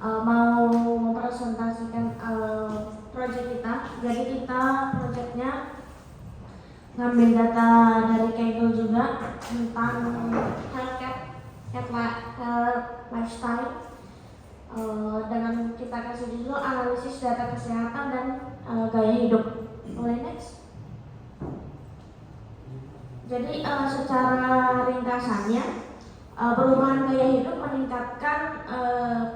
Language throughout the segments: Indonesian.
mau mempresentasikan project kita. Jadi kita projectnya ngambil data dari Kaggle juga tentang health lifestyle. Dengan kita kasih judul analisis data kesehatan dan gaya hidup. Boleh next. Jadi secara ringkasannya perubahan gaya hidup meningkatkan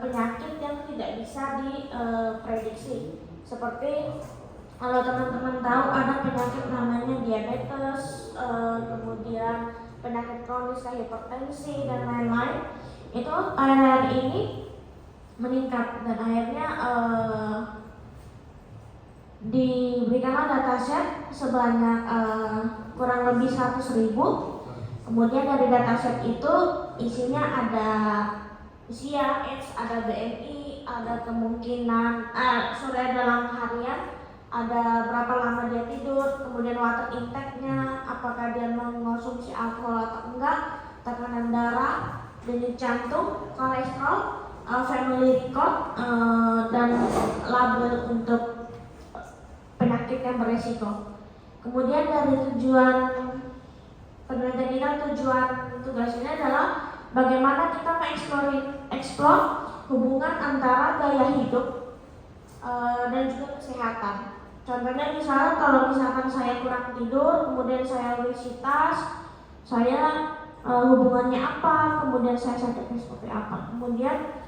penyakit yang tidak bisa diprediksi. Seperti kalau teman-teman tahu ada penyakit namanya diabetes, kemudian penyakit kronis kayak hipertensi dan lain-lain. Itu akhir-akhir ini meningkat dan akhirnya diberikanlah dataset sebanyak kurang lebih 100.000. Kemudian dari dataset itu isinya ada usia, age, ada BMI, ada kemungkinan dalam harian, ada berapa lama dia tidur, kemudian water intake-nya, apakah dia mengonsumsi alkohol atau enggak, tekanan darah, denyut jantung, kolesterol, family record, dan label untuk penyakit yang beresiko. Kemudian dari tujuan penelitian ini, tujuan tugas ini adalah bagaimana kita mengeksplor hubungan antara gaya hidup dan juga kesehatan. Contohnya misalnya kalau misalkan saya kurang tidur, kemudian saya obesitas, saya hubungannya apa, kemudian saya sakitnya seperti apa. Kemudian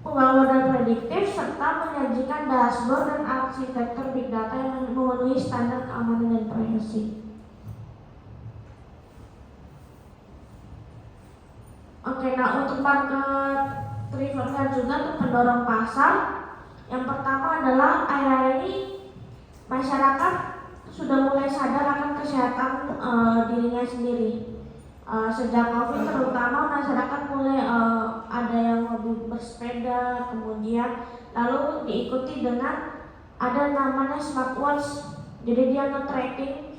pembangunan prediktif serta menyajikan dashboard dan arsitektur big data yang memenuhi standar keamanan dan privasi. Oke, nah untuk market driver juga untuk pendorong pasar, yang pertama adalah akhir-akhir ini masyarakat sudah mulai sadar akan kesehatan dirinya sendiri. Sejak COVID terutama masyarakat mulai ada yang hobi bersepeda, kemudian lalu diikuti dengan ada namanya smartwatch. Jadi dia nge-tracking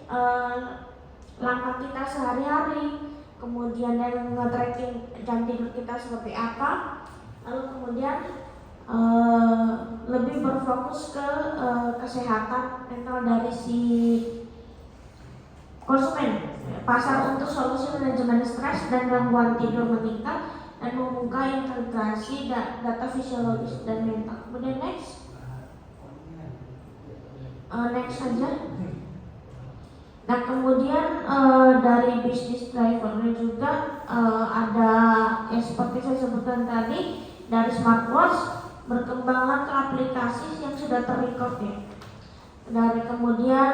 langkah kita sehari-hari, kemudian dia nge-tracking jam tidur kita seperti apa, lalu kemudian lebih berfokus ke kesehatan mental dari si konsumen. Pasar untuk solusi manajemen stres dan gangguan tidur meningkat dan membuka integrasi data fisiologis dan mental. Kemudian next saja. Nah kemudian dari bisnis drivernya juga ada seperti saya sebutkan tadi, dari smartwatch berkembanglah ke aplikasi yang sudah terrecord ya. Dari kemudian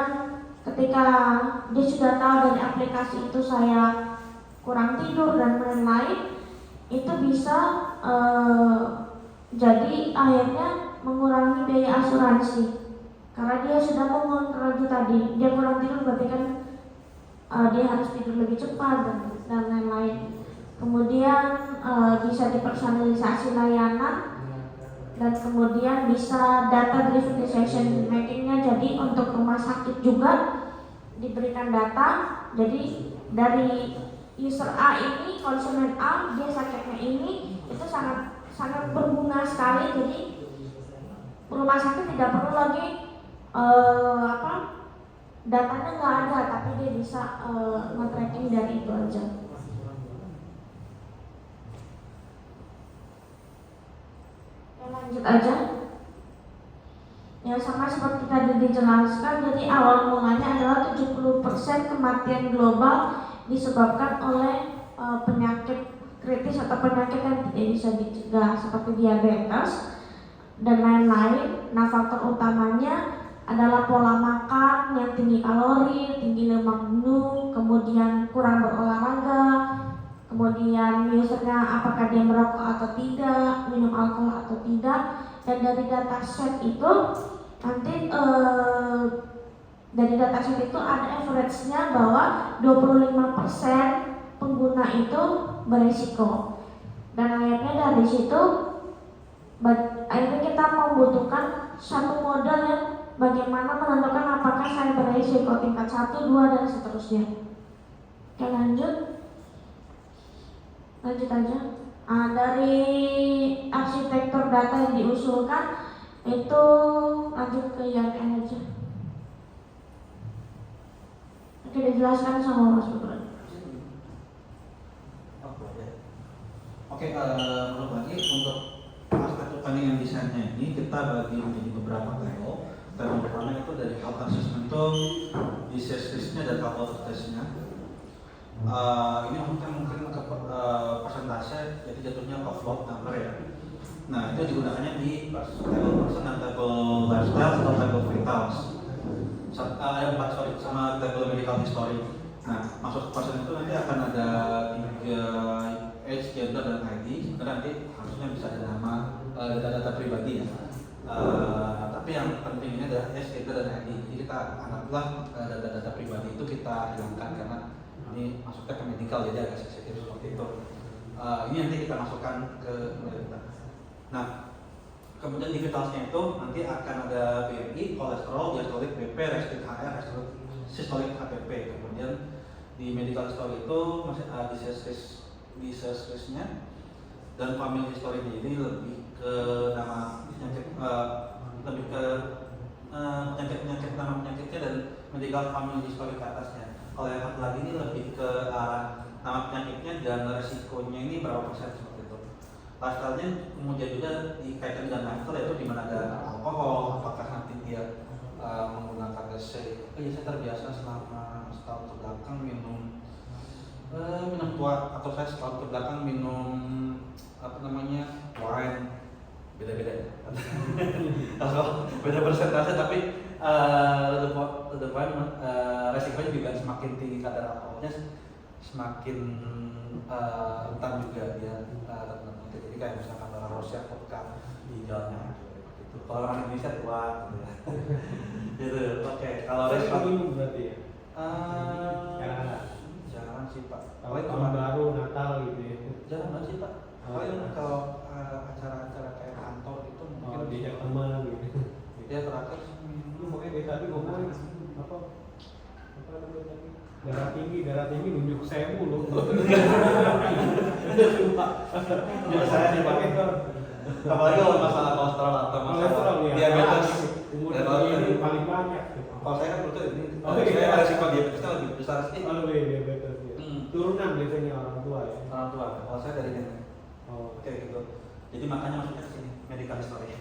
ketika dia sudah tahu dari aplikasi itu saya kurang tidur dan lain-lain, itu bisa jadi akhirnya mengurangi biaya asuransi karena dia sudah mengontrol itu tadi. Dia kurang tidur berarti kan dia harus tidur lebih cepat dan lain-lain. Kemudian bisa dipersonalisasi layanan dan kemudian bisa data driven decision makingnya. Jadi untuk rumah sakit juga diberikan data. Jadi dari user A ini, konsumen A, dia sakitnya ini, itu sangat berguna sekali. Jadi rumah sakit tidak perlu lagi datanya nggak ada, tapi dia bisa nge-tracking dari itu aja. Lanjut aja. Ya sama seperti tadi dijelaskan, jadi awal mulanya adalah 70% kematian global disebabkan oleh penyakit kritis atau penyakit yang tidak bisa dicegah seperti diabetes dan lain-lain. Nah faktor utamanya adalah pola makan yang tinggi kalori, tinggi lemak jenuh, kemudian kurang berolahraga, kemudian usernya apakah dia merokok atau tidak, minum alkohol atau tidak. Dan dari dataset itu nanti dari dataset itu ada average-nya bahwa 25% pengguna itu beresiko. Dan akhirnya dari situ akhirnya kita membutuhkan satu model yang bagaimana menentukan apakah saya beresiko tingkat 1, 2 dan seterusnya. Oke lanjut aja. Dari arsitektur data yang diusulkan itu lanjut ke yang aja. Oke, dijelaskan sama Mas Putra. Oke, menurut lagi untuk aspek planning desainnya ini kita bagi menjadi beberapa level. Level pertama itu dari health assessment itu disease risk-nya dan health test-nya. Ini mungkin ke persentase, jadi jatuhnya ke float number ya. Nah, itu digunakannya di table person dan table lifestyle atau table vitals. Sama table medical history. Nah, masuk person itu nanti akan ada 3 age, gender, dan ID. Karena nanti harusnya bisa ada nama, data-data pribadi ya. Tapi yang penting ini adalah age, gender, dan ID. Jadi kita anggaplah data-data pribadi itu kita hilangkan karena ini masuknya ke medical, jadi agak sensitif seperti itu. Ini nanti kita masukkan ke medical. Nah, kemudian di vitalsnya itu nanti akan ada BMI, kolesterol, diastolik, BP, restolik HR, restolik, sistolik, HPP. Kemudian di medical history itu masih ada disease risk-nya dan family history-nya. Jadi lebih ke nama penyakit, lebih ke penyakit nama penyakitnya dan medical family history ke atasnya. Kalau yang satu lagi ini lebih ke arah nama penyakitnya dan resikonya ini berapa persen seperti itu. Lifestyle-nya kemudian juga dikaitkan dengan lifestyle, yaitu di mana ada alkohol, apakah nanti dia menggunakan saya terbiasa selama setahun kebelakang minum tua, atau saya setahun kebelakang minum wine, beda-beda ya. Beda persentase, tapi resikonya juga semakin tinggi kadar alkoholnya, semakin rentan juga dia terkena. Jadi kayak misalkan orang Rusia vodka di jalannya gitu. Kalau orang Indonesia tua gitu. Oke, kalau respon minum berarti ya? Jarang sih Pak. Tahun baru, Natal gitu ya? Jarang sih Pak. Paling kalau acara-acara kayak kantor itu mungkin diajak teman gitu. Ya terakhir makanya dari tadi ngomongin apa namanya tadi darah tinggi nunjuk saya mulu. Ya saya sih Pak. Apalagi kalau masalah kolesterol atau masalah diabetes, umur ini paling banyak. Kalau saya kan betul ini, saya resiko diabetesnya lebih besar sih. Lebih diabetes ya. Turunan biasanya orang tua ya. Orang tua. Kalau saya dari nenek. Oke gitu. Jadi makanya masuknya ke sini medical history.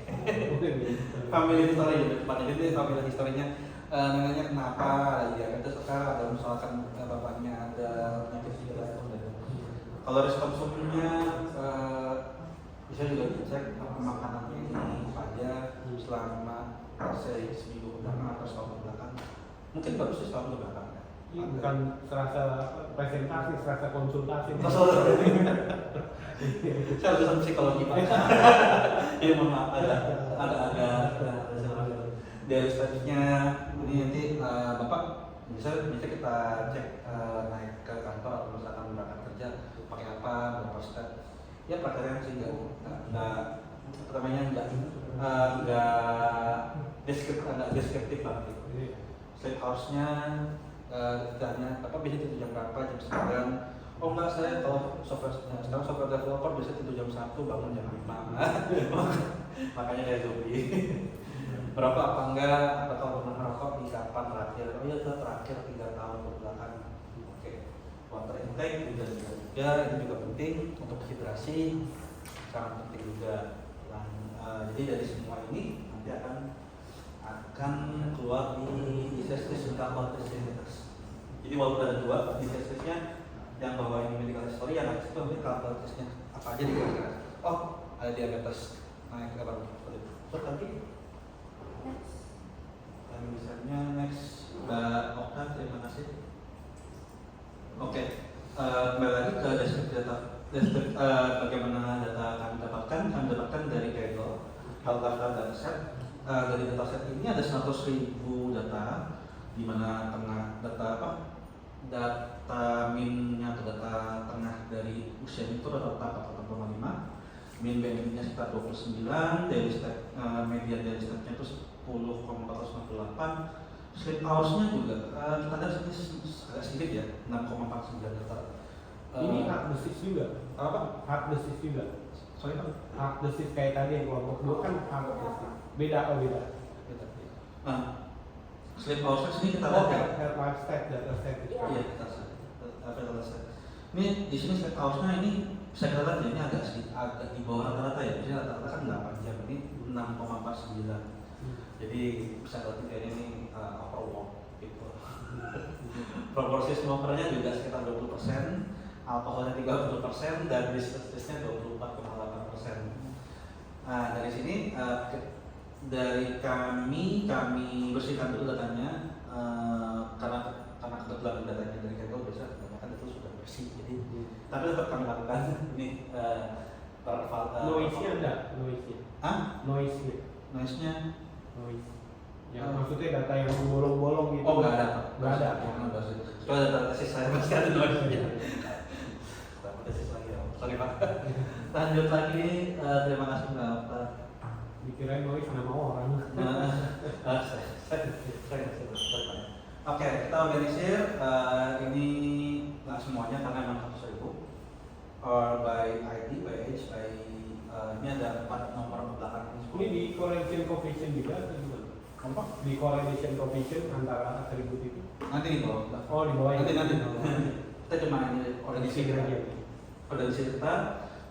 Family history tepatnya. Jadi family history-nya neneknya kenapa, ada diabetes, ada misalkan bapaknya ada penyakit juga. Kalau konsumsinya bisa juga dicek makanannya ini apa aja selama seminggu kebelakang atau setahun kebelakang. Mungkin bagus sih setahun kebelakang. Bukan serasa presentasi, serasa konsultasi. Saya urusan psikologi Pak. Ya mohon maaf ada dari statusnya. Ini nanti Bapak bisa kita cek naik ke kantor atau misalkan berangkat kerja pakai apa, berapa step. Ya prakteknya sih enggak deskriptif lah gitu. Sleep house-nya ditanya apa bisa tidur jam berapa, jam 9. Oh enggak, saya kalau sekarang software developer bisa tidur jam 1 bangun jam 5. Makanya kayak zombie. Berapa apa enggak, atau kalau pernah merokok di kapan terakhir? Oh iya terakhir 3 tahun ke belakang. Oke. Water intake juga itu juga penting untuk hidrasi, sangat penting juga. Jadi dari semua ini nanti akan keluar di disease risk dan qualitative. Jadi walaupun ada 2 disease risk-nya, yang bawah ini medical history, yang atas itu nanti qualitative-nya apa aja dikira-kira. Oh, ada diabetes naik ke berapa? Terus tadi yang misalnya next Mbak Okta, terima kasih. Oke, kembali lagi ke deskripsi data. Bagaimana data kami dapatkan dari Kaggle Health Dataset. Dari dataset ini ada 100.000 data, di mana tengah data minnya atau data tengah dari usia itu rata-rata 4,5, min BMI-nya sekitar 29, daily stat, median daily stat-nya itu 10,498, sleep hours-nya juga kita lihat agak sedikit ya, 6,49 data. Ini hard disease juga. Apa? Hard disease juga. sorry Pak. Hard disease kayak tadi yang kelompok 2 kan hard disease. Beda. Nah, sleep outset ini kita Oh, lihat ya. health lifestyle data set. Iya, kita set. Ini di sini sleep house-nya ini saya kira ini agak di bawah rata-rata ya. Jadi rata-rata kan 8 jam, ini 6,49. Jadi bisa lihat ini overwork gitu. Proporsi smokernya juga sekitar 20%, alkoholnya 30%, dan disease-nya 24,8%. Nah, dari sini dari kami bersihkan dulu datanya karena kebetulan datanya dari Kaggle biasa kebanyakan itu sudah bersih, jadi tapi tetap kami lakukan ini Noise-nya ada, noise-nya. Noise-nya. Noise-nya Ya, maksudnya data yang bolong-bolong gitu. oh nggak ada Pak. Nggak ada. Nggak ada. Kalau ada tesis saya pasti ada noise-nya. Tesis lagi ya. Sorry Pak. Lanjut lagi, terima kasih Bapak. Dikirain noise nama orang. Oke, kita organisir ini nggak semuanya karena memang 100.000 or by ID, by age, by ini ada 4 nomor belakang Ini di correlation coefficient juga atau gimana? Apa? Di correlation coefficient antara atribut itu? Nanti di bawah. Oh, di bawah Nanti ini. kita cuma ini organisir Gradient. Organisir kita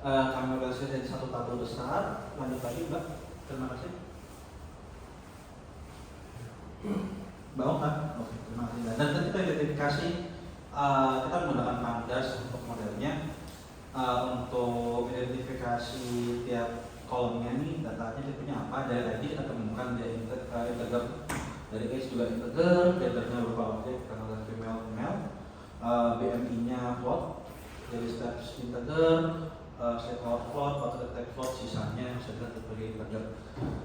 kami organisir jadi satu tabel besar. Lanjut lagi Mbak. Terima kasih. Bawah kan? Oke, terima kasih. Dan kita identifikasi kita menggunakan pandas untuk modelnya untuk identifikasi tiap kolomnya ini datanya dia punya apa. Dari ID kita temukan dia integer, dari age juga integer, gendernya berupa objek karena female, BMI-nya float, dari steps integer, state out float, auto detect float, sisanya sudah sebagai integer.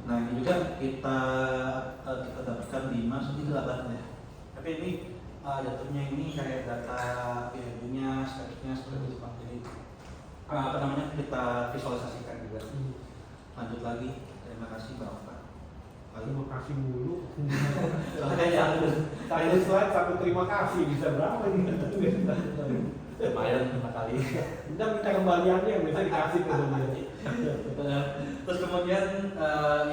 Nah ini juga kita dapatkan 5 sedikit ya. Tapi ini jatuhnya ini kayak data BMI-nya, stepsnya seperti itu. Jadi apa namanya kita visualisasikan juga. Lanjut lagi, terima kasih Bapak. Terima kasih dulu. Soalnya Satu slide, satu terima kasih bisa berapa nih? lumayan 5 kali. Kita minta kembaliannya yang bisa dikasih ke dunia. Terus kemudian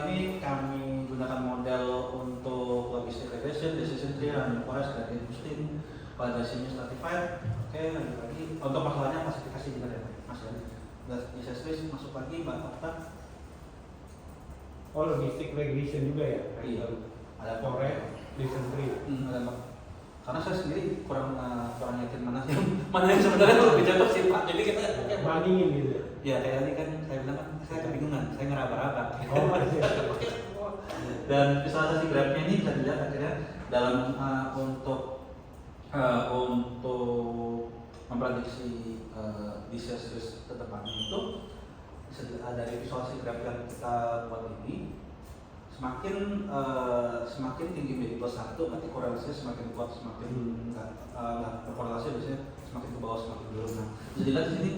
ini kami gunakan model untuk logistic regression, decision tree, random forest, gradient boosting, validasinya stratified. Oke, lanjut lagi. Untuk masalahnya klasifikasi juga ya, Mas ya. Dan list masuk lagi Mbak Okta. Oh, logistic regression juga ya? Iya. Ada Correct, decision tree. ada Mbak. Karena saya sendiri kurang yakin mana yang sebenarnya lebih cocok sih Pak. Jadi kita Bandingin gitu. ya kayak tadi kan saya bilang kan saya kebingungan, saya ngeraba-raba. Oh, iya. Dan visualisasi grafnya ini bisa dilihat akhirnya dalam untuk memprediksi disease risk ke depannya itu dari visualisasi graf yang kita buat ini semakin tinggi BI plus 1 berarti korelasinya semakin kuat, semakin nggak berkorelasi biasanya semakin ke bawah semakin turun. Nah, jadi di sini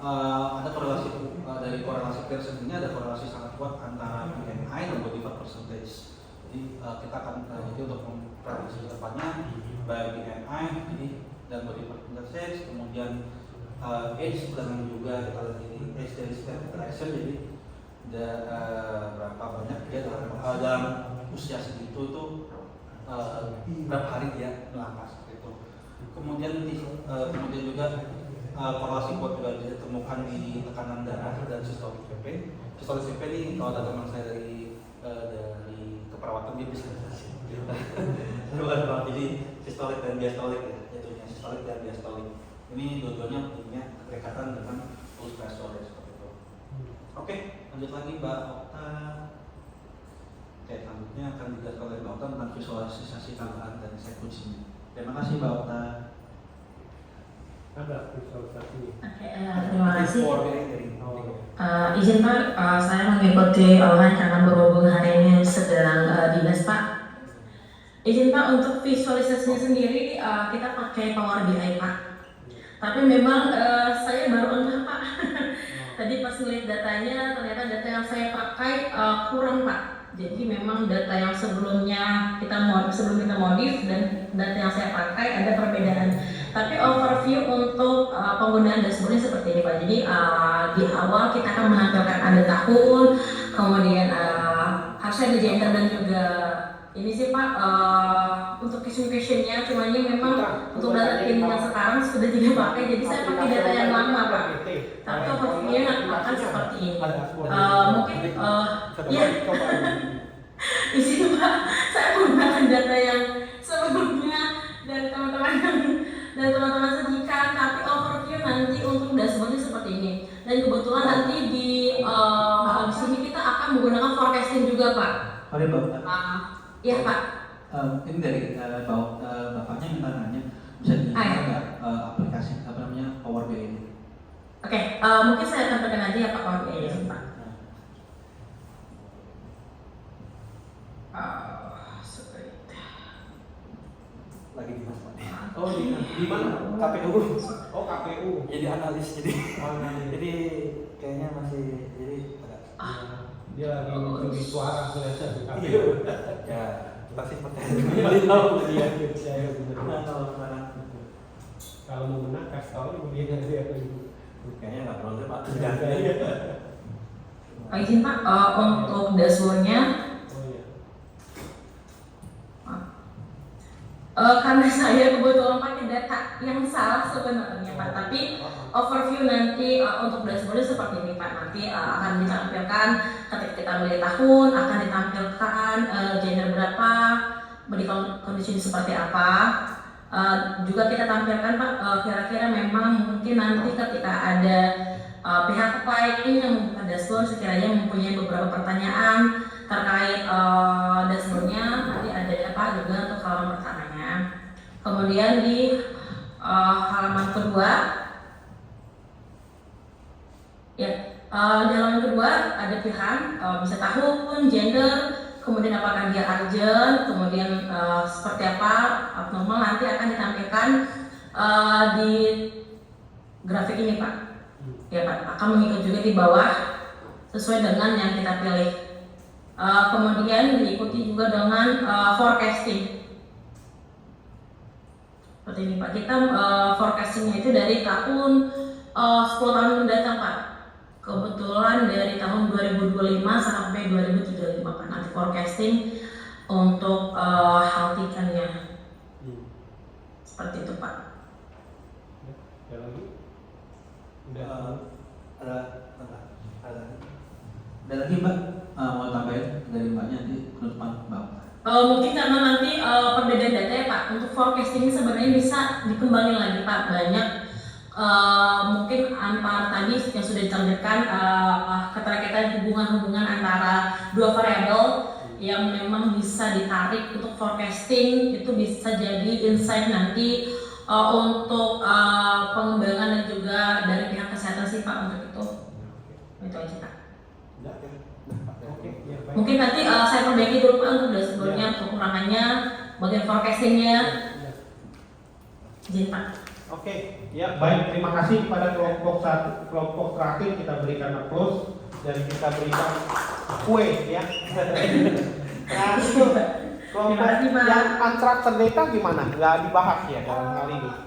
ada korelasi dari korelasi Pearson ini ada korelasi sangat kuat antara BMI dan body fat percentage. Jadi kita akan jadi untuk memprediksi depannya by BMI jadi dan body fat percentage, kemudian age dengan juga kita lihat ini age dari setiap interaction jadi berapa banyak dia dalam usia segitu itu berapa hari dia melangkah seperti itu. Kemudian juga korelasi kuat juga ditemukan di tekanan darah dan systolic PP. Systolic PP ini kalau ada teman saya dari keperawatan dia bisa jadi systolic dan diastolik ya, jatuhnya systolic dan diastolik. Ini dua-duanya punya keterikatan dengan pulse pressure ya, seperti itu. Oke, lanjut lagi Mbak Okta. Oke, selanjutnya akan dijelaskan oleh Mbak Okta tentang visualisasi tambahan dan saya kuncinya. Terima kasih Mbak Okta. Ada visualisasi. Oke, terima kasih. Oh, Izin Pak, saya mengikuti online karena berhubung hari ini sedang dinas Pak. Izin Pak, untuk visualisasinya sendiri kita pakai Power BI Pak. Tapi memang saya baru ngeh Pak. Tadi pas ngeliat datanya, ternyata data yang saya pakai kurang Pak. Jadi memang data yang sebelum kita modif dan data yang saya pakai ada perbedaan. Tapi overview untuk penggunaan dashboardnya seperti ini Pak. Jadi di awal kita akan menampilkan ada tahun, kemudian harusnya ada gender dan juga ini sih Pak untuk questionnya, cuma ini memang untuk data tim yang sekarang sudah tidak pakai, jadi saya pakai data yang lama Pak. Tapi overviewnya akan seperti ini. Mungkin ya di sini Pak, saya menggunakan data yang sebelumnya dari teman-teman sajikan, tapi overview nanti untuk dashboardnya seperti ini. Dan kebetulan nanti di sini kita akan menggunakan forecasting juga Pak. Oke Pak. Iya Pak. Ini dari bapaknya minta nanya, bisa dilihat nggak aplikasi Power BI ini? Oke, mungkin saya akan perkenalkan aja ya Pak Power BI ini Pak. Lagi di mana Pak? Oh di mana? KPU. Oh KPU. Jadi analis Jadi kayaknya masih dia lagi mencuri suara kelihatan di KPU. Iya. Ya pasti percaya. Dia percaya benar. Kalau mau menang kasih tahu dia dia Kayaknya nggak perlu deh Pak. Pak izin Pak, untuk dashboardnya karena saya kebetulan pakai data yang salah sebenarnya Pak, tapi overview nanti untuk dashboardnya seperti ini Pak. Nanti akan ditampilkan ketika kita beli tahun, akan ditampilkan gender berapa, medical condition seperti apa. Juga kita tampilkan Pak, kira-kira memang mungkin nanti ketika ada pihak lain yang membuka dashboard sekiranya mempunyai beberapa pertanyaan terkait dashboardnya, nanti ada ya Pak juga untuk halaman pertamanya. Kemudian di halaman kedua, ya di halaman kedua ada pilihan bisa tahun, gender, kemudian apakah dia urgent, kemudian seperti apa abnormal, nanti akan ditampilkan di grafik ini Pak. Ya Pak, akan mengikut juga di bawah sesuai dengan yang kita pilih. Kemudian diikuti juga dengan forecasting. Seperti ini Pak, kita forecastingnya itu dari tahun 10 tahun mendatang Pak. Kebetulan dari tahun 2025 sampai 2035 Pak, nanti forecasting untuk healthy kan-nya. Seperti itu Pak. Ada lagi? Udah. Ada lagi Mbak, mau tambahin dari Mbaknya nanti penutupan Mbak. Mungkin karena nanti perbedaan data ya Pak, untuk forecasting sebenarnya bisa dikembangin lagi Pak. Banyak mungkin antara tadi yang sudah ditampilkan keterkaitan hubungan-hubungan antara dua variabel yang memang bisa ditarik untuk forecasting, itu bisa jadi insight nanti untuk pengembangan dan juga dari pihak kesehatan sih Pak untuk itu. Itu aja Pak. Mungkin nanti saya perbaiki dulu Pak untuk dashboardnya, kekurangannya, bagian forecastingnya. Izin Pak. Oke, ya baik. Terima kasih kepada kelompok terakhir kita berikan applause dan kita berikan kue ya. Nah, itu kelompok yang unstructured data gimana? Nggak dibahas ya dalam hal ini.